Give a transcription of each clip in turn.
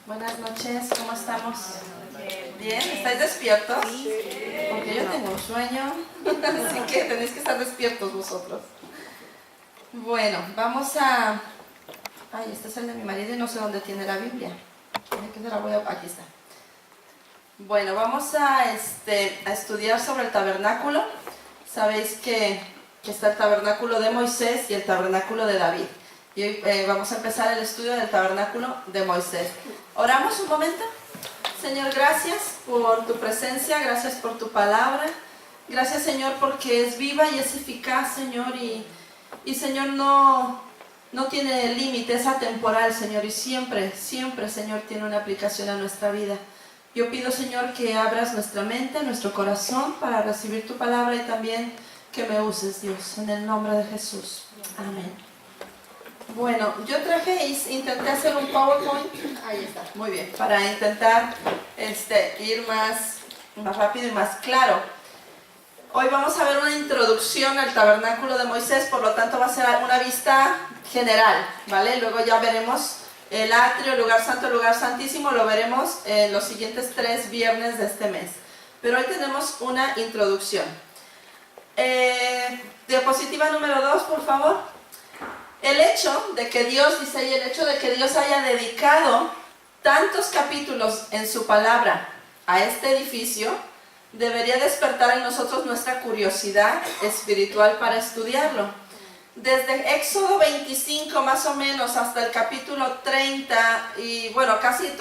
Buenas noches, ¿cómo estamos? ¿Bien? ¿Estáis despiertos? Porque yo tengo un sueño, así que tenéis que estar despiertos vosotros. Bueno, vamos a... Ay, este es el de mi marido y no sé dónde tiene la Biblia. ¿Qué se la voy a...? Aquí está. Bueno, vamos a estudiar sobre el tabernáculo. Sabéis que está el tabernáculo de Moisés y el tabernáculo de David. Y hoy vamos a empezar el estudio del tabernáculo de Moisés. ¿Oramos un momento? Señor, gracias por tu presencia, gracias por tu palabra. Gracias, Señor, porque es viva y es eficaz, Señor. Y Señor, no tiene límite, es atemporal, Señor. Y siempre, Señor, tiene una aplicación a nuestra vida. Yo pido, Señor, que abras nuestra mente, nuestro corazón para recibir tu palabra y también que me uses, Dios, en el nombre de Jesús. Amén. Bueno, yo intenté hacer un PowerPoint, ahí está, muy bien, para intentar ir más rápido y más claro. Hoy vamos a ver una introducción al tabernáculo de Moisés, por lo tanto va a ser una vista general, ¿vale? Luego ya veremos el atrio, el lugar santo, el lugar santísimo, lo veremos en los siguientes 3 viernes de este mes. Pero hoy tenemos una introducción. Diapositiva número 2, por favor. El hecho de que Dios, dice ahí, el hecho de que Dios haya dedicado tantos capítulos en su palabra a este edificio, debería despertar en nosotros nuestra curiosidad espiritual para estudiarlo. Desde Éxodo 25 más o menos hasta el capítulo 30 y bueno, casi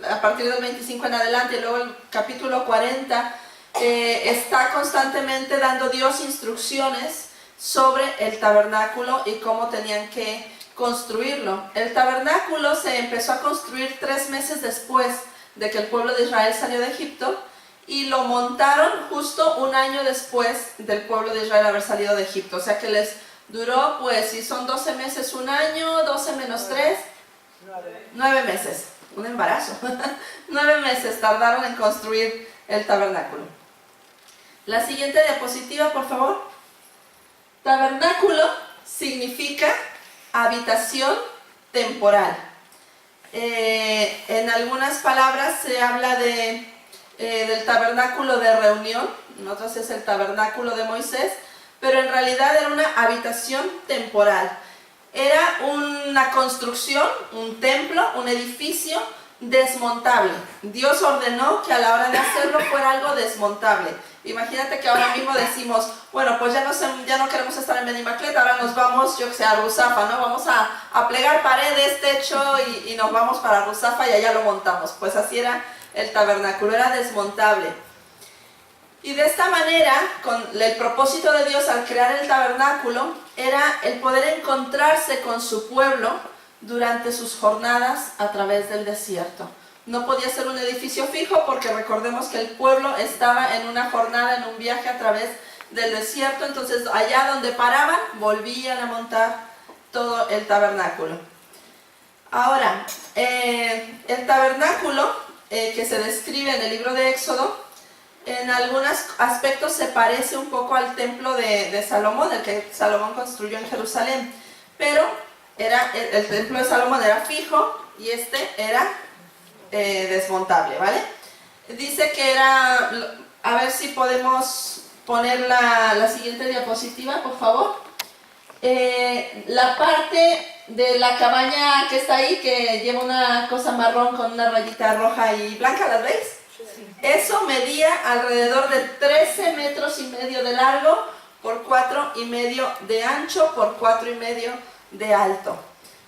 a partir del 25 en adelante y luego el capítulo 40, está constantemente dando Dios instrucciones sobre el tabernáculo y cómo tenían que construirlo. El tabernáculo se empezó a construir 3 meses después de que el pueblo de Israel salió de Egipto y lo montaron justo un año después del pueblo de Israel haber salido de Egipto. O sea que les duró, pues, si son 12 meses, un año, 12 menos 3, 9 meses. Un embarazo. 9 meses tardaron en construir el tabernáculo. La siguiente diapositiva, por favor. Tabernáculo significa habitación temporal. En algunas palabras se habla del tabernáculo de reunión, en otras es el tabernáculo de Moisés, pero en realidad era una habitación temporal. Era una construcción, un templo, un edificio desmontable. Dios ordenó que a la hora de hacerlo fuera algo desmontable. Imagínate que ahora mismo decimos, bueno, pues ya no queremos estar en Benimaclet, ahora nos vamos, yo que sé, a Ruzafa, ¿no? Vamos a plegar paredes, techo y nos vamos para Ruzafa y allá lo montamos. Pues así era el tabernáculo, era desmontable. Y de esta manera, con el propósito de Dios al crear el tabernáculo, era el poder encontrarse con su pueblo durante sus jornadas a través del desierto. No podía ser un edificio fijo porque recordemos que el pueblo estaba en una jornada, en un viaje a través del desierto, entonces allá donde paraban volvían a montar todo el tabernáculo. Ahora, el tabernáculo que se describe en el libro de Éxodo, en algunos aspectos se parece un poco al templo de Salomón, el que Salomón construyó en Jerusalén, pero el templo de Salomón era fijo y este era desmontable, ¿vale? Dice que era, a ver si podemos poner la siguiente diapositiva, por favor. La parte de la cabaña que está ahí, que lleva una cosa marrón con una rayita roja y blanca, ¿las veis? Sí. Eso medía alrededor de 13 metros y medio de largo por 4 y medio de ancho por 4 y medio de alto,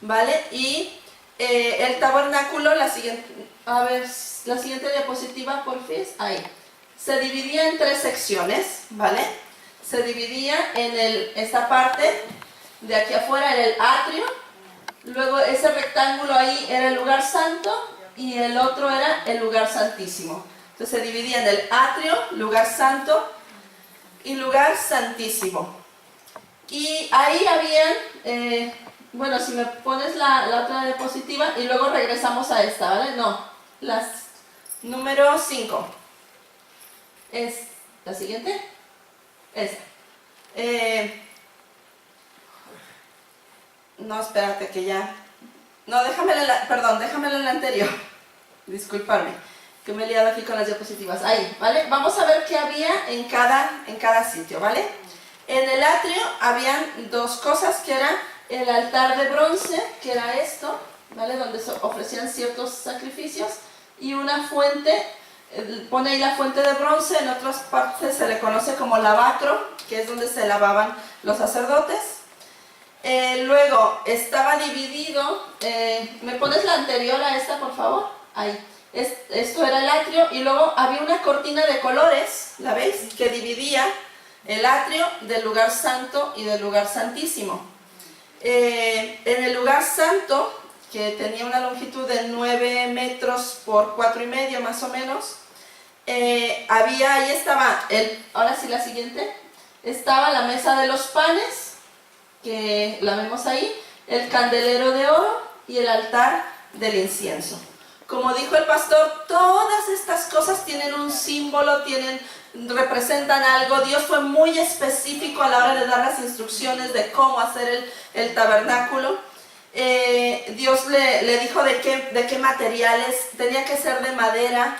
¿vale? Y el tabernáculo, la siguiente diapositiva, porfis, ahí. Se dividía en 3 secciones, ¿vale? Se dividía en esta parte de aquí afuera era el atrio, luego ese rectángulo ahí era el lugar santo y el otro era el lugar santísimo. Entonces se dividía en el atrio, lugar santo y lugar santísimo. Y ahí habían, bueno, si me pones la otra diapositiva y luego regresamos a esta, ¿vale? No, número 5. ¿Es la siguiente? Esta. No, espérate que ya... No, déjamela en la anterior. disculparme, que me he liado aquí con las diapositivas. Ahí, ¿vale? Vamos a ver qué había en cada sitio, ¿vale? En el atrio habían dos cosas, que era el altar de bronce, que era esto, ¿vale? Donde se ofrecían ciertos sacrificios, y una fuente, pone ahí la fuente de bronce, en otras partes se le conoce como lavacro, que es donde se lavaban los sacerdotes. Luego estaba dividido, ¿me pones la anterior a esta, por favor? Ahí. Esto era el atrio, y luego había una cortina de colores, ¿la veis? Que dividía el atrio del lugar santo y del lugar santísimo. En el lugar santo, que tenía una longitud de 9 metros por 4,5 más o menos, ahí estaba, ahora sí la siguiente, estaba la mesa de los panes, que la vemos ahí, el candelero de oro y el altar del incienso. Como dijo el pastor, todas estas cosas tienen un símbolo, representan algo. Dios fue muy específico a la hora de dar las instrucciones de cómo hacer el tabernáculo. Dios le dijo de qué materiales, tenía que ser de madera.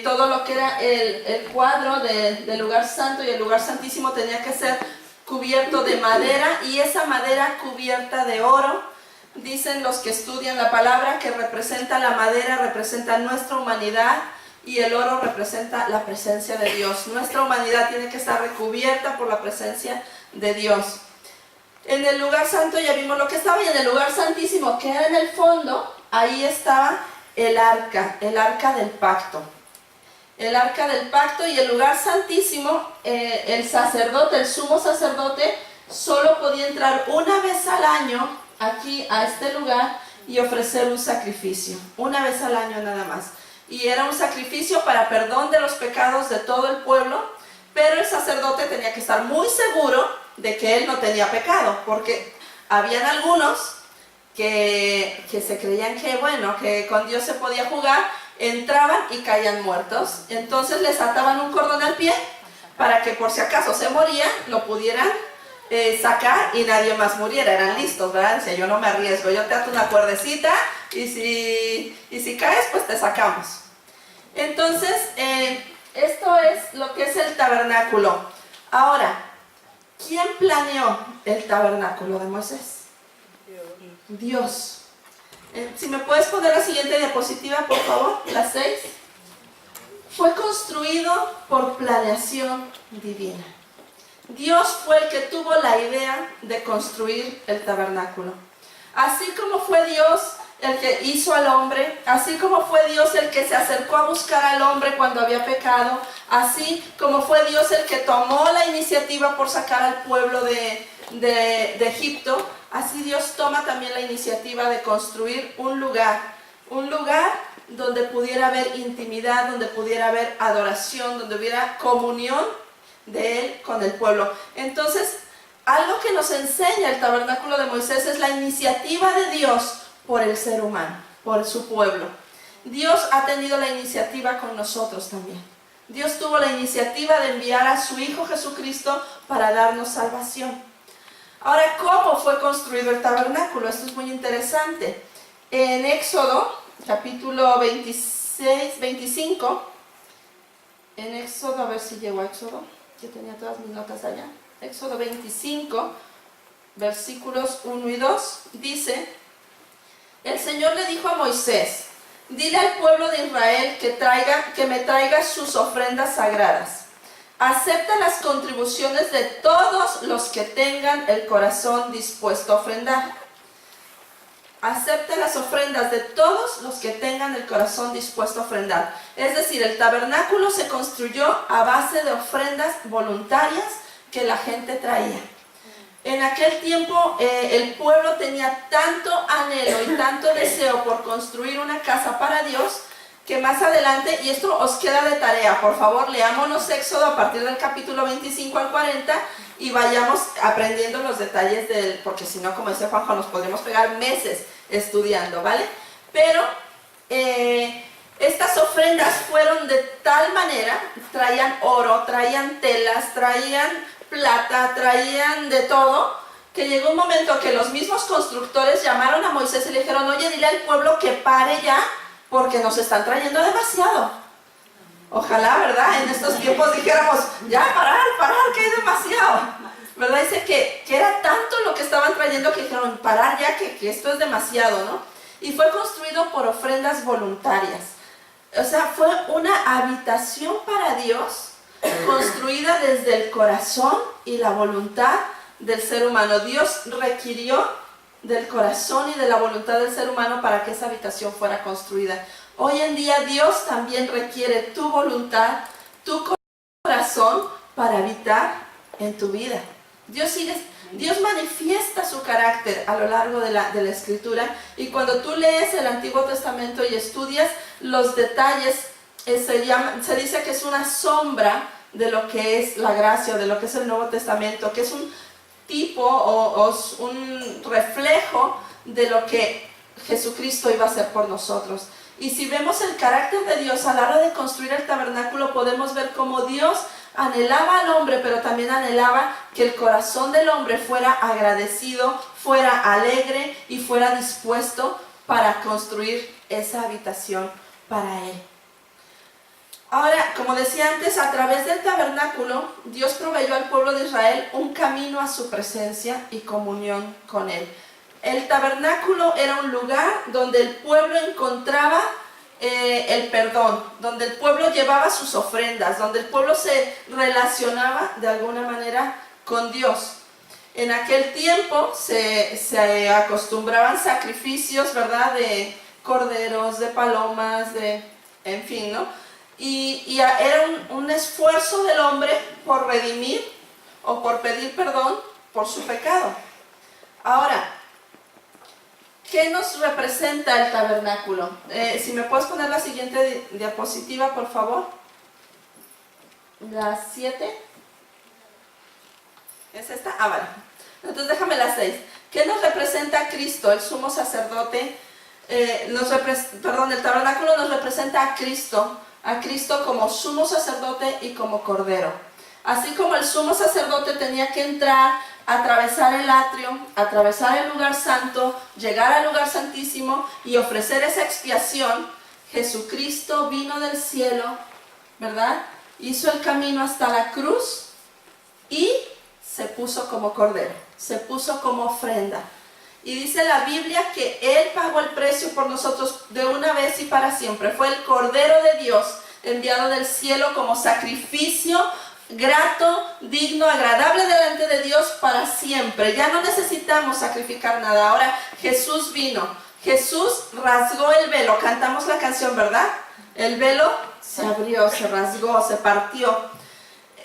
Todo lo que era el cuadro del lugar santo y el lugar santísimo tenía que ser cubierto de madera, y esa madera cubierta de oro. Dicen los que estudian la palabra que representa la madera, representa nuestra humanidad, y el oro representa la presencia de Dios. Nuestra humanidad tiene que estar recubierta por la presencia de Dios. En el lugar santo ya vimos lo que estaba, y en el lugar santísimo, que era en el fondo, ahí estaba el arca del pacto. El arca del pacto. Y el lugar santísimo, el sacerdote, el sumo sacerdote, solo podía entrar una vez al año aquí a este lugar y ofrecer un sacrificio, una vez al año nada más. Y era un sacrificio para perdón de los pecados de todo el pueblo, pero el sacerdote tenía que estar muy seguro de que él no tenía pecado, porque habían algunos que se creían que con Dios se podía jugar, entraban y caían muertos. Entonces les ataban un cordón al pie para que por si acaso se morían, lo pudieran sacar y nadie más muriera. Eran listos, ¿verdad? Decía, yo no me arriesgo, yo te ato una cuerdecita y si caes, pues te sacamos. Entonces, esto es lo que es el tabernáculo. Ahora, ¿quién planeó el tabernáculo de Moisés? Dios. Si me puedes poner la siguiente diapositiva, por favor, la 6. Fue construido por planeación divina. Dios fue el que tuvo la idea de construir el tabernáculo. Así como fue Dios el que hizo al hombre, así como fue Dios el que se acercó a buscar al hombre cuando había pecado, así como fue Dios el que tomó la iniciativa por sacar al pueblo de Egipto, así Dios toma también la iniciativa de construir un lugar donde pudiera haber intimidad, donde pudiera haber adoración, donde hubiera comunión de Él con el pueblo. Entonces, algo que nos enseña el tabernáculo de Moisés es la iniciativa de Dios por el ser humano, por su pueblo. Dios ha tenido la iniciativa con nosotros también. Dios tuvo la iniciativa de enviar a su Hijo Jesucristo para darnos salvación. Ahora, ¿cómo fue construido el tabernáculo? Esto es muy interesante. En Éxodo, capítulo 25, en Éxodo, a ver si llego a Éxodo, que tenía todas mis notas allá. Éxodo 25, versículos 1 y 2, dice: el Señor le dijo a Moisés, dile al pueblo de Israel que me traiga sus ofrendas sagradas. Acepta las contribuciones de todos los que tengan el corazón dispuesto a ofrendar. Acepta las ofrendas de todos los que tengan el corazón dispuesto a ofrendar. Es decir, el tabernáculo se construyó a base de ofrendas voluntarias que la gente traía. En aquel tiempo el pueblo tenía tanto anhelo y tanto deseo por construir una casa para Dios, que más adelante, y esto os queda de tarea, por favor, leámonos Éxodo a partir del capítulo 25 al 40 y vayamos aprendiendo los detalles porque si no, como dice Juanjo, nos podríamos pegar meses estudiando, ¿vale? Pero estas ofrendas fueron de tal manera, traían oro, traían telas, traían plata, traían de todo, que llegó un momento que los mismos constructores llamaron a Moisés y le dijeron: oye, dile al pueblo que pare ya porque nos están trayendo demasiado. Ojalá, ¿verdad? En estos tiempos dijéramos, ya, parar, que hay demasiado. ¿Verdad? Dice que era tanto lo que estaban trayendo que dijeron, parar ya, que esto es demasiado, ¿no? Y fue construido por ofrendas voluntarias. O sea, fue una habitación para Dios, construida desde el corazón y la voluntad del ser humano. Dios requirió del corazón y de la voluntad del ser humano para que esa habitación fuera construida. Hoy en día Dios también requiere tu voluntad, tu corazón para habitar en tu vida. Dios manifiesta su carácter a lo largo de la Escritura, y cuando tú lees el Antiguo Testamento y estudias los detalles, se dice que es una sombra de lo que es la gracia, o de lo que es el Nuevo Testamento, que es un tipo o un reflejo de lo que Jesucristo iba a hacer por nosotros. Y si vemos el carácter de Dios a la hora de construir el tabernáculo, podemos ver cómo Dios anhelaba al hombre, pero también anhelaba que el corazón del hombre fuera agradecido, fuera alegre y fuera dispuesto para construir esa habitación para él. Ahora, como decía antes, a través del tabernáculo, Dios proveyó al pueblo de Israel un camino a su presencia y comunión con él. El tabernáculo era un lugar donde el pueblo encontraba el perdón, donde el pueblo llevaba sus ofrendas, donde el pueblo se relacionaba de alguna manera con Dios. En aquel tiempo se acostumbraban sacrificios, ¿verdad?, de corderos, de palomas, en fin, ¿no? Y era un esfuerzo del hombre por redimir o por pedir perdón por su pecado. Ahora, ¿qué nos representa el tabernáculo? Si me puedes poner la siguiente diapositiva, por favor. La 7. ¿Es esta? Ah, vale. Entonces déjame la 6. ¿Qué nos representa Cristo, el sumo sacerdote? El tabernáculo nos representa a Cristo como sumo sacerdote y como cordero. Así como el sumo sacerdote tenía que entrar, atravesar el atrio, atravesar el lugar santo, llegar al lugar santísimo y ofrecer esa expiación, Jesucristo vino del cielo, ¿verdad? Hizo el camino hasta la cruz y se puso como cordero, se puso como ofrenda. Y dice la Biblia que Él pagó el precio por nosotros de una vez y para siempre. Fue el Cordero de Dios enviado del cielo como sacrificio grato, digno, agradable delante de Dios para siempre. Ya no necesitamos sacrificar nada. Ahora Jesús vino. Jesús rasgó el velo. Cantamos la canción, ¿verdad? El velo se abrió, se rasgó, se partió.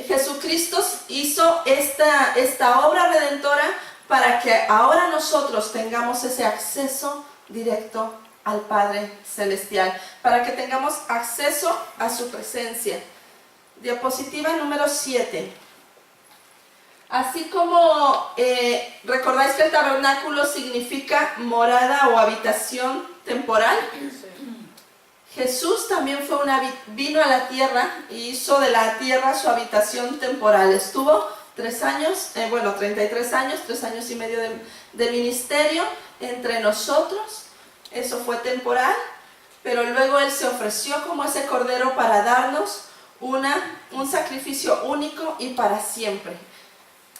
Jesucristo hizo esta obra redentora para que ahora nosotros tengamos ese acceso directo al Padre Celestial, para que tengamos acceso a su presencia. Diapositiva número 7. Así como recordáis que el tabernáculo significa morada o habitación temporal, Jesús también vino a la tierra y hizo de la tierra su habitación temporal. Estuvo 3 años, 33 años, 3 años y medio de ministerio entre nosotros. Eso fue temporal, pero luego Él se ofreció como ese cordero para darnos un sacrificio único y para siempre.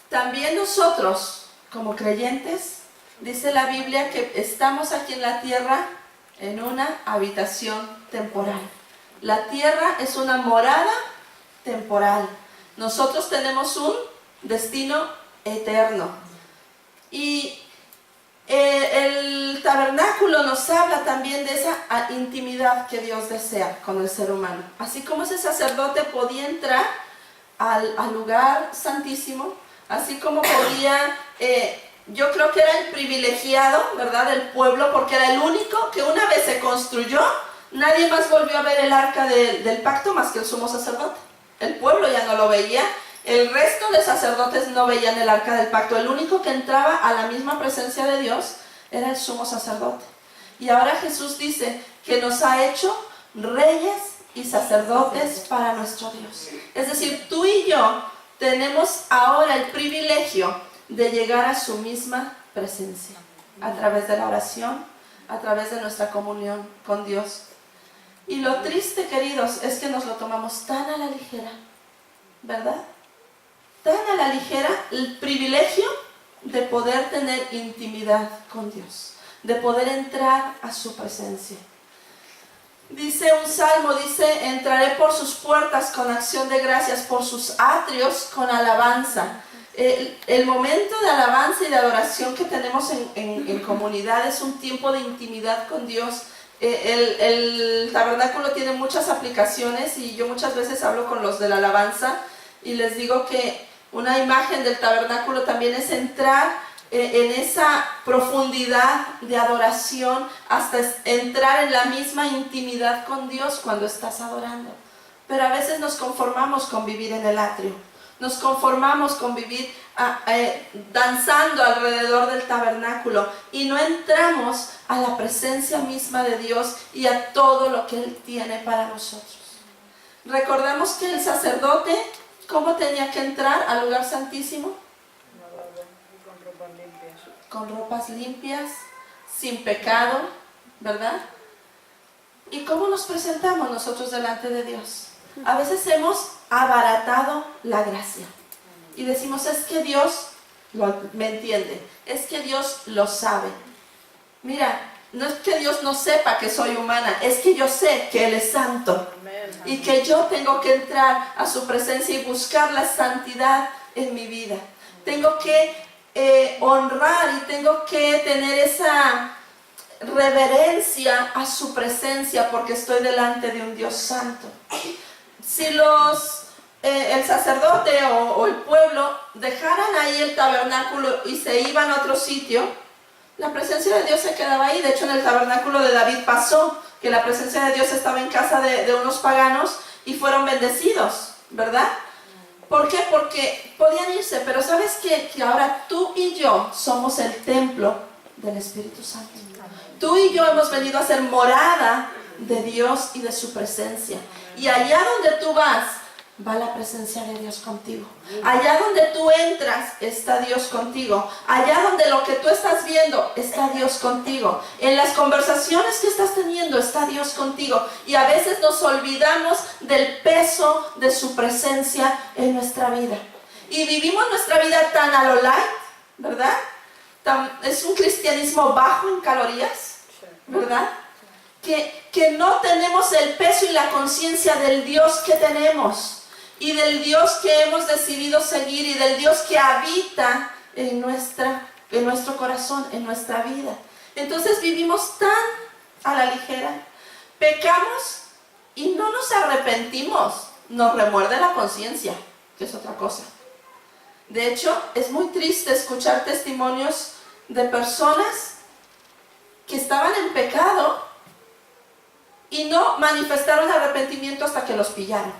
También nosotros, como creyentes, dice la Biblia que estamos aquí en la tierra en una habitación temporal. La tierra es una morada temporal. Nosotros tenemos un destino eterno. Y el tabernáculo nos habla también de esa intimidad que Dios desea con el ser humano. Así como ese sacerdote podía entrar al lugar santísimo, así como podía, yo creo que era el privilegiado, ¿verdad?, del pueblo, porque era el único que una vez se construyó, nadie más volvió a ver el arca del pacto más que el sumo sacerdote. El pueblo ya no lo veía. El resto de sacerdotes no veían el arca del pacto. El único que entraba a la misma presencia de Dios era el sumo sacerdote. Y ahora Jesús dice que nos ha hecho reyes y sacerdotes para nuestro Dios. Es decir, tú y yo tenemos ahora el privilegio de llegar a su misma presencia a través de la oración, a través de nuestra comunión con Dios. Y lo triste, queridos, es que nos lo tomamos tan a la ligera, ¿verdad? Tan a la ligera el privilegio de poder tener intimidad con Dios, de poder entrar a su presencia. Dice un salmo, dice, entraré por sus puertas con acción de gracias, por sus atrios con alabanza. El momento de alabanza y de adoración que tenemos en comunidad es un tiempo de intimidad con Dios. El tabernáculo tiene muchas aplicaciones y yo muchas veces hablo con los de la alabanza y les digo que una imagen del tabernáculo también es entrar en esa profundidad de adoración hasta entrar en la misma intimidad con Dios cuando estás adorando. Pero a veces nos conformamos con vivir en el atrio, nos conformamos con vivir danzando alrededor del tabernáculo y no entramos a la presencia misma de Dios y a todo lo que Él tiene para nosotros. Recordemos que el sacerdote, ¿cómo tenía que entrar al lugar santísimo? Con ropas limpias, sin pecado, ¿verdad? ¿Y cómo nos presentamos nosotros delante de Dios? A veces hemos abaratado la gracia y decimos, es que Dios me entiende, es que Dios lo sabe. Mira, no es que Dios no sepa que soy humana, es que yo sé que Él es santo y que yo tengo que entrar a su presencia y buscar la santidad en mi vida. Tengo que honrar y tengo que tener esa reverencia a su presencia porque estoy delante de un Dios santo. Si el sacerdote o el pueblo dejaran ahí el tabernáculo y se iban a otro sitio, la presencia de Dios se quedaba ahí. De hecho, en el tabernáculo de David pasó que la presencia de Dios estaba en casa de unos paganos y fueron bendecidos, ¿verdad? ¿Por qué? Porque podían irse, pero ¿sabes qué? Que ahora tú y yo somos el templo del Espíritu Santo. Tú y yo hemos venido a ser morada de Dios y de su presencia. Y allá donde tú vas, va la presencia de Dios contigo. Allá donde tú entras, está Dios contigo. Allá donde lo que tú estás viendo, está Dios contigo. En las conversaciones que estás teniendo, está Dios contigo. Y a veces nos olvidamos del peso de su presencia en nuestra vida. Y vivimos nuestra vida tan a lo light, ¿verdad? Es un cristianismo bajo en calorías, ¿verdad? Que no tenemos el peso y la conciencia del Dios que tenemos. Y del Dios que hemos decidido seguir y del Dios que habita en nuestro corazón, en nuestra vida. Entonces vivimos tan a la ligera, pecamos y no nos arrepentimos, nos remuerde la conciencia, que es otra cosa. De hecho, es muy triste escuchar testimonios de personas que estaban en pecado y no manifestaron arrepentimiento hasta que los pillaron.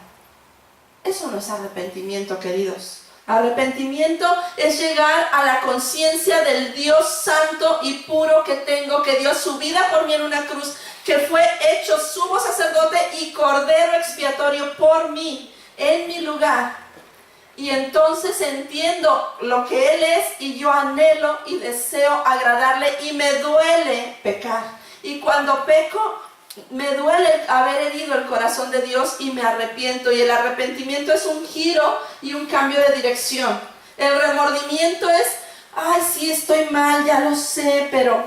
Eso no es arrepentimiento, queridos. Arrepentimiento es llegar a la conciencia del Dios santo y puro que tengo, que dio su vida por mí en una cruz, que fue hecho sumo sacerdote y cordero expiatorio por mí, en mi lugar. Y entonces entiendo lo que Él es y yo anhelo y deseo agradarle y me duele pecar. Y cuando peco, me duele haber herido el corazón de Dios y me arrepiento. Y el arrepentimiento es un giro y un cambio de dirección. El remordimiento es, ay, sí, estoy mal, ya lo sé, pero,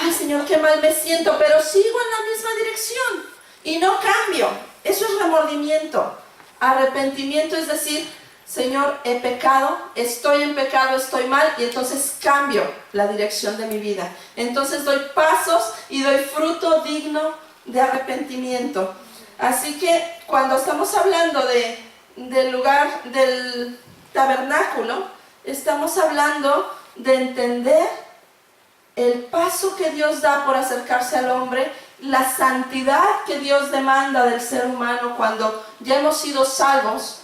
ay, Señor, qué mal me siento, pero sigo en la misma dirección y no cambio. Eso es remordimiento. Arrepentimiento es decir, Señor, he pecado, estoy en pecado, estoy mal, y entonces cambio la dirección de mi vida. Entonces doy pasos y doy fruto digno de arrepentimiento. Así que cuando estamos hablando del lugar del tabernáculo, estamos hablando de entender el paso que Dios da por acercarse al hombre, la santidad que Dios demanda del ser humano cuando ya hemos sido salvos.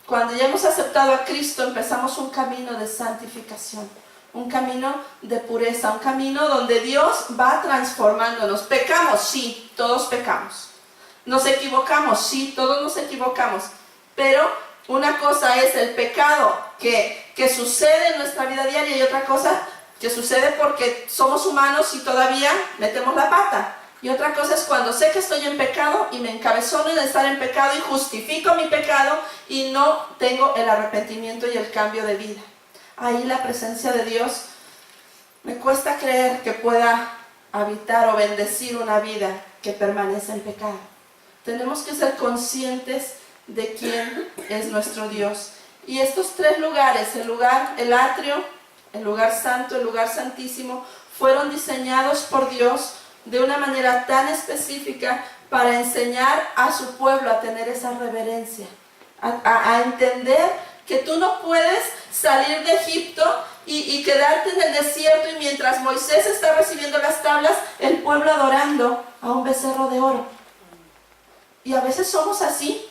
Cuando ya hemos aceptado a Cristo, empezamos un camino de santificación, un camino de pureza, un camino donde Dios va transformándonos. ¿Pecamos? Sí, todos pecamos. ¿Nos equivocamos? Sí, todos nos equivocamos. Pero una cosa es el pecado que sucede en nuestra vida diaria y otra cosa que sucede porque somos humanos y todavía metemos la pata. Y otra cosa es cuando sé que estoy en pecado y me encabezono en estar en pecado y justifico mi pecado y no tengo el arrepentimiento y el cambio de vida. Ahí la presencia de Dios me cuesta creer que pueda habitar o bendecir una vida que permanece en pecado. Tenemos que ser conscientes de quién es nuestro Dios. Y estos tres lugares, el atrio, el lugar santo, el lugar santísimo, fueron diseñados por Dios de una manera tan específica para enseñar a su pueblo a tener esa reverencia, a entender que tú no puedes salir de Egipto y quedarte en el desierto y mientras Moisés está recibiendo las tablas, el pueblo adorando a un becerro de oro. Y a veces somos así.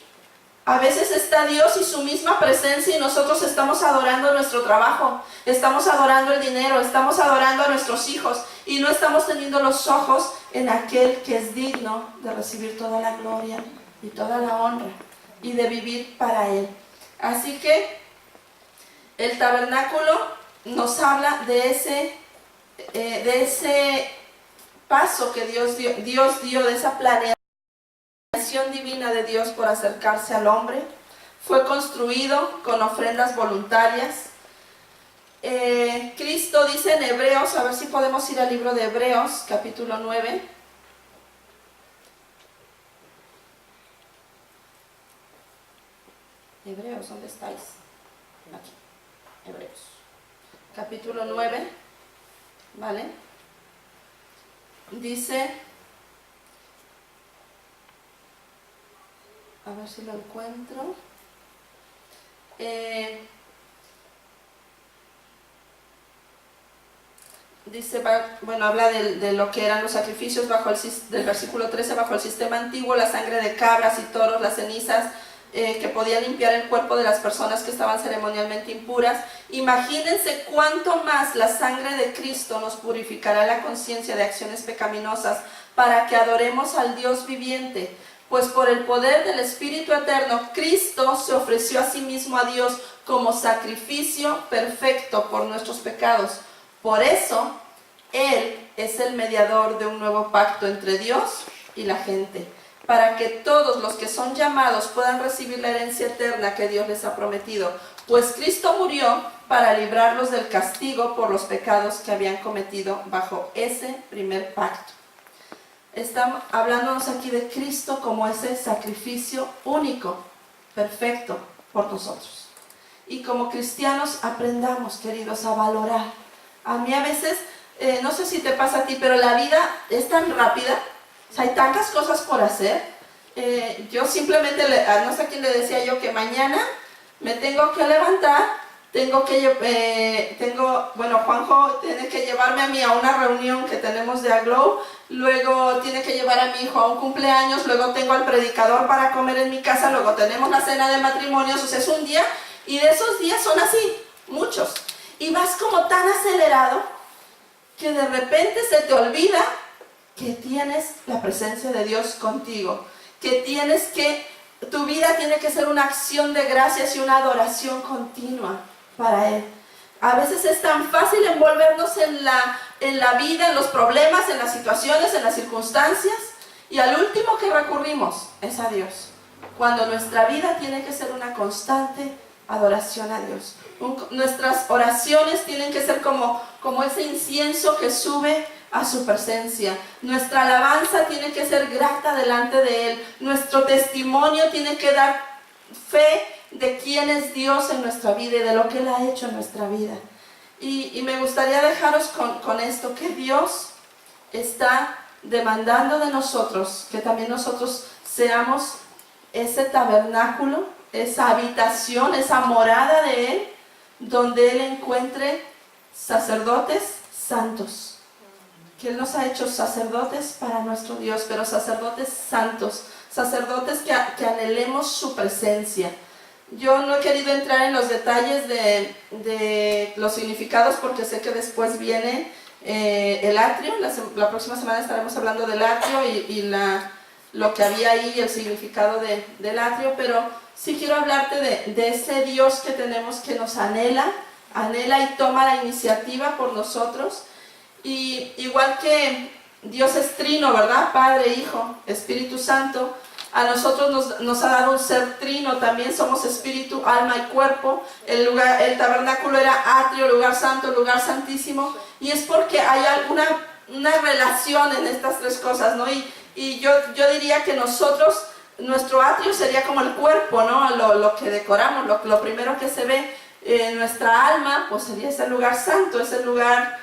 A veces está Dios y su misma presencia y nosotros estamos adorando nuestro trabajo, estamos adorando el dinero, estamos adorando a nuestros hijos y no estamos teniendo los ojos en aquel que es digno de recibir toda la gloria y toda la honra y de vivir para Él. Así que el tabernáculo nos habla de ese paso que Dios dio, de esa planeación divina de Dios por acercarse al hombre. Fue construido con ofrendas voluntarias. Cristo dice en Hebreos, a ver si podemos ir al libro de Hebreos, capítulo 9. Hebreos, ¿dónde estáis? Aquí, Hebreos. Capítulo 9, ¿vale? Dice, a ver si lo encuentro. Dice, bueno, habla de lo que eran los sacrificios del versículo 13, bajo el sistema antiguo, la sangre de cabras y toros, las cenizas que podían limpiar el cuerpo de las personas que estaban ceremonialmente impuras. Imagínense cuánto más la sangre de Cristo nos purificará la conciencia de acciones pecaminosas para que adoremos al Dios viviente. Pues por el poder del Espíritu Eterno, Cristo se ofreció a sí mismo a Dios como sacrificio perfecto por nuestros pecados. Por eso, Él es el mediador de un nuevo pacto entre Dios y la gente, para que todos los que son llamados puedan recibir la herencia eterna que Dios les ha prometido. Pues Cristo murió para librarlos del castigo por los pecados que habían cometido bajo ese primer pacto. Estamos hablándonos aquí de Cristo como ese sacrificio único, perfecto por nosotros. Y como cristianos aprendamos, queridos, a valorar. A mí a veces, no sé si te pasa a ti, pero la vida es tan rápida, o sea, hay tantas cosas por hacer. Yo simplemente, no sé a quién le decía yo que mañana me tengo que levantar, Juanjo tiene que llevarme a mí a una reunión que tenemos de Aglow, luego tiene que llevar a mi hijo a un cumpleaños, luego tengo al predicador para comer en mi casa, luego tenemos la cena de matrimonios, o sea, es un día, y de esos días son así, muchos. Y vas como tan acelerado que de repente se te olvida que tienes la presencia de Dios contigo, que tu vida tiene que ser una acción de gracias y una adoración continua para Él. A veces es tan fácil envolvernos en la vida, en los problemas, en las situaciones, en las circunstancias, y al último que recurrimos es a Dios, cuando nuestra vida tiene que ser una constante adoración a Dios. Nuestras oraciones tienen que ser como ese incienso que sube a su presencia. Nuestra alabanza tiene que ser grata delante de Él. Nuestro testimonio tiene que dar fe de quién es Dios en nuestra vida y de lo que Él ha hecho en nuestra vida. Y me gustaría dejaros con esto, que Dios está demandando de nosotros, que también nosotros seamos ese tabernáculo, esa habitación, esa morada de Él, donde Él encuentre sacerdotes santos. Que Él nos ha hecho sacerdotes para nuestro Dios, pero sacerdotes santos, sacerdotes que anhelemos su presencia. Yo no he querido entrar en los detalles de los significados porque sé que después viene el atrio. La próxima semana estaremos hablando del atrio y lo que había ahí y el significado del atrio, pero sí quiero hablarte de ese Dios que tenemos, que nos anhela y toma la iniciativa por nosotros. Y igual que Dios es trino, ¿verdad? Padre, Hijo, Espíritu Santo. A nosotros nos ha dado un ser trino, también somos espíritu, alma y cuerpo. El tabernáculo era atrio, lugar santo, lugar santísimo. Y es porque hay alguna relación en estas tres cosas, ¿no? Y yo diría que nuestro atrio sería como el cuerpo, ¿no? Lo que decoramos, lo primero que se ve. Nuestra alma, pues sería ese lugar santo, ese lugar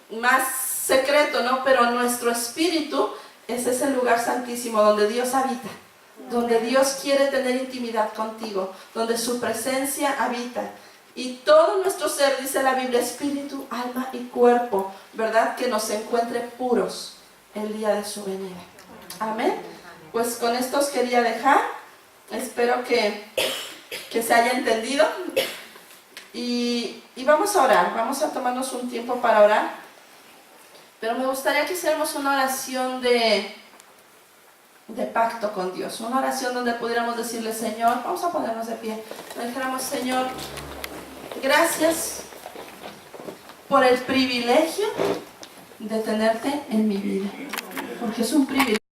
más secreto, ¿no? Pero nuestro espíritu es ese lugar santísimo donde Dios habita, donde Dios quiere tener intimidad contigo, donde su presencia habita. Y todo nuestro ser, dice la Biblia, espíritu, alma y cuerpo, ¿verdad? Que nos encuentre puros el día de su venida. Amén. Pues con esto os quería dejar. Espero que se haya entendido. Y vamos a orar, vamos a tomarnos un tiempo para orar. Pero me gustaría que hiciéramos una oración de pacto con Dios. Una oración donde pudiéramos decirle, Señor, vamos a ponernos de pie. Le dijéramos, Señor, gracias por el privilegio de tenerte en mi vida. Porque es un privilegio.